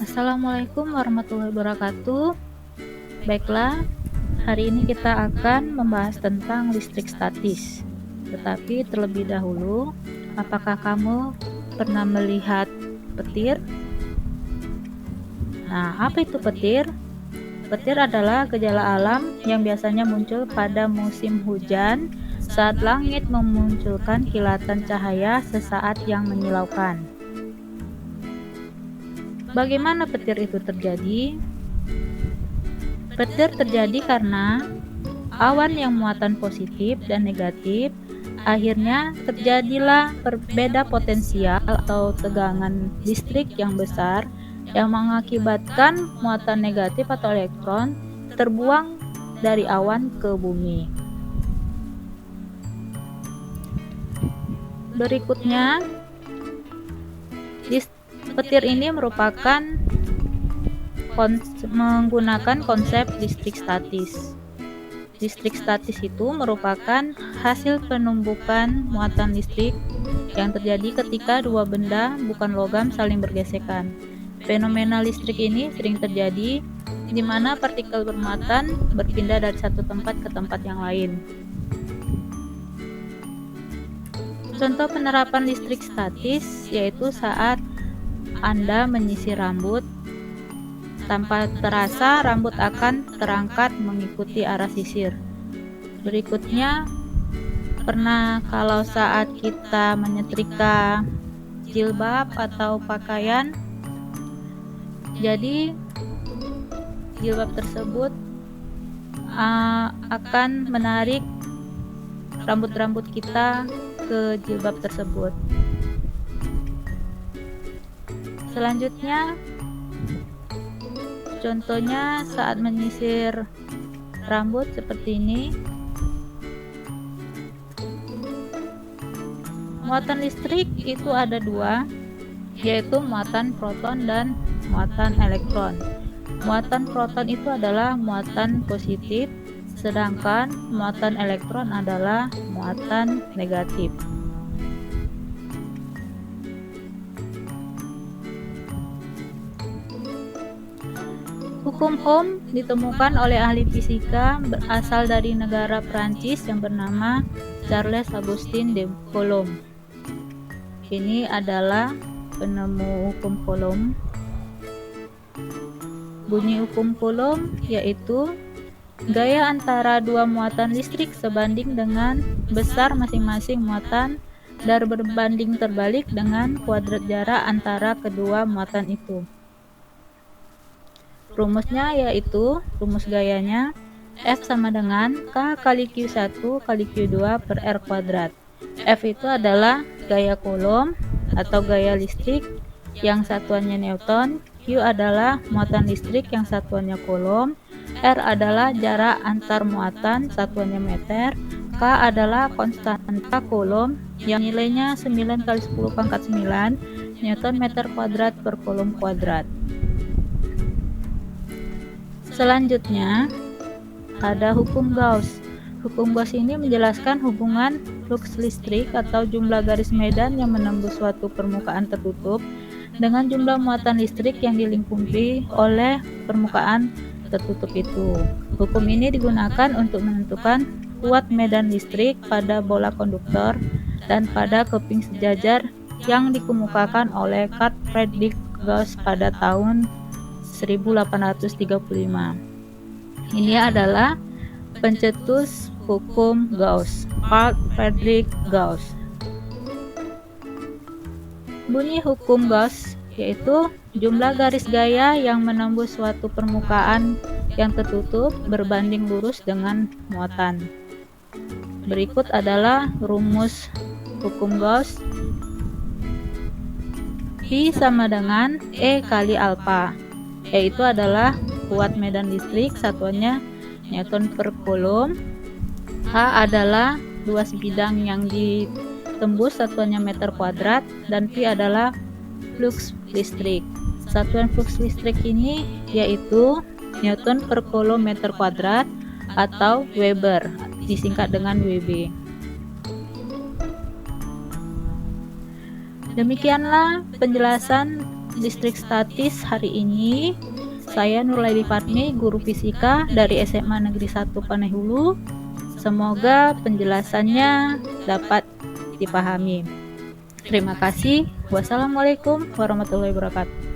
Assalamualaikum warahmatullahi wabarakatuh. Baiklah, hari ini kita akan membahas tentang listrik statis. Tetapi terlebih dahulu, apakah kamu pernah melihat petir? Nah, apa itu petir? Petir adalah gejala alam yang biasanya muncul pada musim hujan saat langit memunculkan kilatan cahaya sesaat yang menyilaukan. Bagaimana petir itu terjadi? Petir terjadi karena awan yang muatan positif dan negatif akhirnya terjadilah perbeda potensial atau tegangan listrik yang besar yang mengakibatkan muatan negatif atau elektron terbuang dari awan ke bumi. Berikutnya, petir ini merupakan menggunakan konsep listrik statis. Listrik statis itu merupakan hasil penumbukan muatan listrik yang terjadi ketika dua benda bukan logam saling bergesekan. Fenomena listrik ini sering terjadi di mana partikel bermuatan berpindah dari satu tempat ke tempat yang lain. Contoh penerapan listrik statis yaitu saat Anda menyisir rambut. Tanpa terasa, rambut akan terangkat mengikuti arah sisir. Berikutnya, pernah kalau saat kita menyetrika jilbab atau pakaian, jadi jilbab tersebut akan menarik rambut-rambut kita ke jilbab tersebut. Selanjutnya, contohnya saat menyisir rambut seperti ini. Muatan listrik itu ada dua, yaitu muatan proton dan muatan elektron. Muatan proton itu adalah muatan positif, sedangkan muatan elektron adalah muatan negatif. Hukum Ohm ditemukan oleh ahli fisika berasal dari negara Prancis yang bernama Charles Augustin de Coulomb. Ini adalah penemu hukum Coulomb. Bunyi hukum Coulomb yaitu gaya antara dua muatan listrik sebanding dengan besar masing-masing muatan dan berbanding terbalik dengan kuadrat jarak antara kedua muatan itu. Rumusnya yaitu, rumus gayanya F sama dengan K kali Q1 kali Q2 per R kuadrat. F itu adalah gaya Coulomb atau gaya listrik yang satuannya Newton, Q adalah muatan listrik yang satuannya Coulomb, R adalah jarak antar muatan satuannya meter, K adalah konstanta Coulomb yang nilainya 9 kali 10 pangkat 9 Newton meter kuadrat per Coulomb kuadrat. Selanjutnya, ada hukum Gauss. Hukum Gauss ini menjelaskan hubungan flux listrik atau jumlah garis medan yang menembus suatu permukaan tertutup dengan jumlah muatan listrik yang dilingkupi oleh permukaan tertutup itu. Hukum ini digunakan untuk menentukan kuat medan listrik pada bola konduktor dan pada keping sejajar yang dikemukakan oleh Carl Friedrich Gauss pada tahun 1835. Ini adalah pencetus hukum Gauss, Carl Friedrich Gauss. Bunyi hukum Gauss yaitu jumlah garis gaya yang menembus suatu permukaan yang tertutup berbanding lurus dengan muatan. Berikut adalah rumus hukum Gauss. P sama dengan E kali alfa. E itu adalah kuat medan listrik satuannya Newton per Coulomb. H adalah luas bidang yang ditembus satuannya meter kuadrat, dan P adalah flux listrik. Satuan flux listrik ini yaitu Newton per Coulomb meter kuadrat atau Weber, disingkat dengan WB. Demikianlah penjelasan listrik statis hari ini. Saya Nurlaili Fatmi, guru fisika dari SMA Negeri 1 Panehulu. Semoga penjelasannya dapat dipahami. Terima kasih. Wassalamualaikum warahmatullahi wabarakatuh.